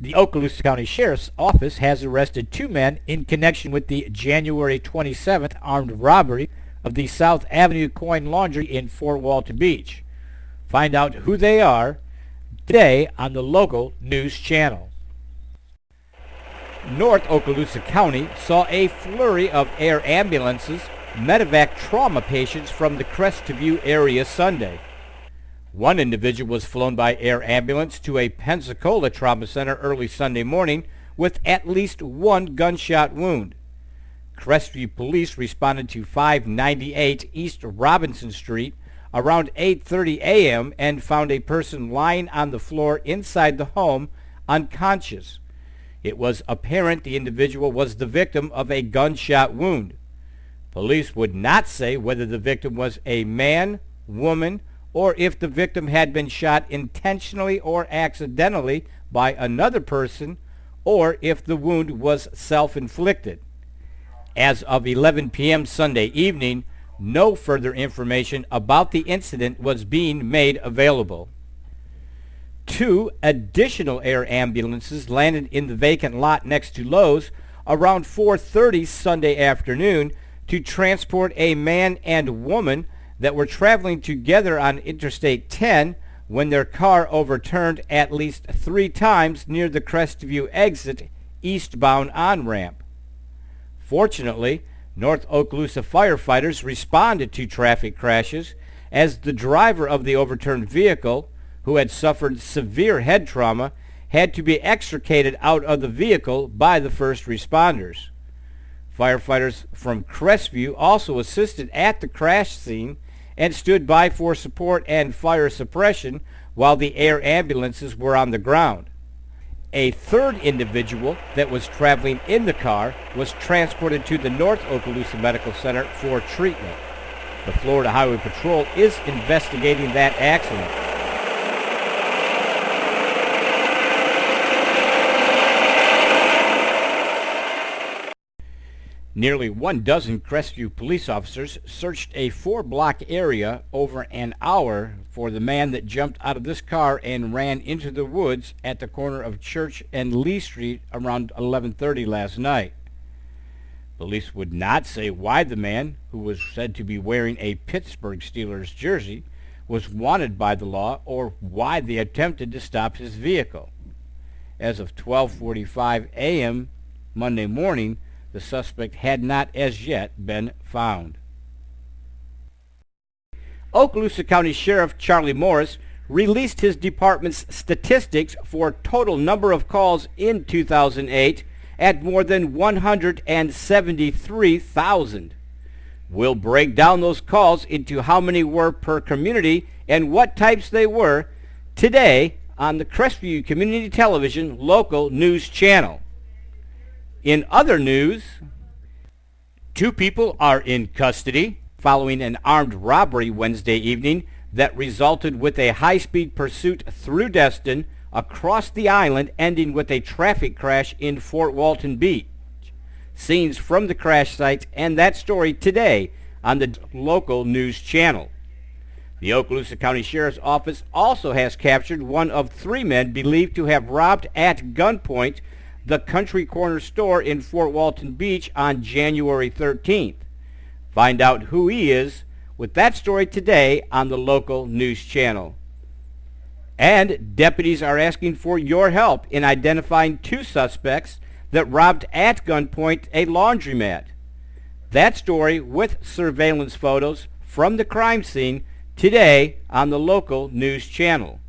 The Okaloosa County Sheriff's Office has arrested 2 men in connection with the January 27th armed robbery of the South Avenue Coin Laundry in Fort Walton Beach. Find out who they are today on the local news channel. North Okaloosa County saw a flurry of air ambulances medevac trauma patients from the Crestview area Sunday. One individual was flown by air ambulance to a Pensacola trauma center early Sunday morning with at least 1 gunshot wound. Crestview police responded to 598 East Robinson Street around 8:30 a.m. and found a person lying on the floor inside the home unconscious. It was apparent the individual was the victim of a gunshot wound. Police would not say whether the victim was a man, woman, or if the victim had been shot intentionally or accidentally by another person, or if the wound was self-inflicted. As of 11 p.m. Sunday evening, no further information about the incident was being made available. 2 additional air ambulances landed in the vacant lot next to Lowe's around 4:30 Sunday afternoon to transport a man and woman that were traveling together on Interstate 10 when their car overturned at least 3 times near the Crestview exit eastbound on-ramp. Fortunately, North Okaloosa firefighters responded to traffic crashes as the driver of the overturned vehicle, who had suffered severe head trauma, had to be extricated out of the vehicle by the first responders. Firefighters from Crestview also assisted at the crash scene and stood by for support and fire suppression while the air ambulances were on the ground. A third individual that was traveling in the car was transported to the North Okaloosa Medical Center for treatment. The Florida Highway Patrol is investigating that accident. Nearly 1 dozen Crestview police officers searched a 4-block area over an hour for the man that jumped out of this car and ran into the woods at the corner of Church and Lee Street around 11:30 last night. Police would not say why the man, who was said to be wearing a Pittsburgh Steelers jersey, was wanted by the law or why they attempted to stop his vehicle. As of 12:45 a.m. Monday morning, the suspect had not as yet been found. Okaloosa County Sheriff Charlie Morris released his department's statistics for total number of calls in 2008 at more than 173,000. We'll break down those calls into how many were per community and what types they were today on the Crestview Community Television local news channel. In other news, 2 people are in custody following an armed robbery Wednesday evening that resulted with a high-speed pursuit through Destin across the island, ending with a traffic crash in Fort Walton Beach. Scenes from the crash site and that story today on the local news channel. The Okaloosa County Sheriff's Office also has captured one of 3 men believed to have robbed at gunpoint the Country Corner store in Fort Walton Beach on January 13th. Find out who he is with that story today on the local news channel. And deputies are asking for your help in identifying 2 suspects that robbed at gunpoint a laundromat. That story with surveillance photos from the crime scene today on the local news channel.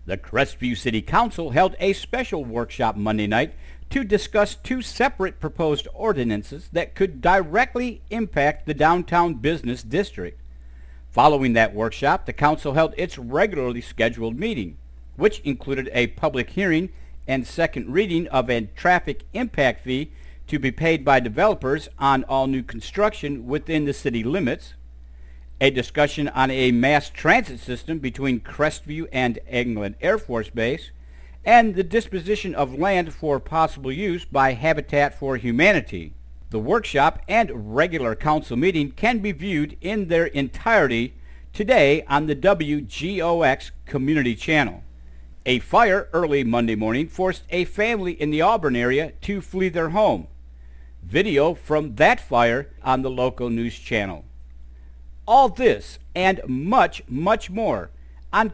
The Crestview City Council held a special workshop Monday night to discuss 2 separate proposed ordinances that could directly impact the downtown business district. Following that workshop, the council held its regularly scheduled meeting, which included a public hearing and second reading of a traffic impact fee to be paid by developers on all new construction within the city limits, a discussion on a mass transit system between Crestview and England Air Force Base, and the disposition of land for possible use by Habitat for Humanity. The workshop and regular council meeting can be viewed in their entirety today on the WGOX community channel. A fire early Monday morning forced a family in the Auburn area to flee their home. Video from that fire on the local news channel. All this and much, much more on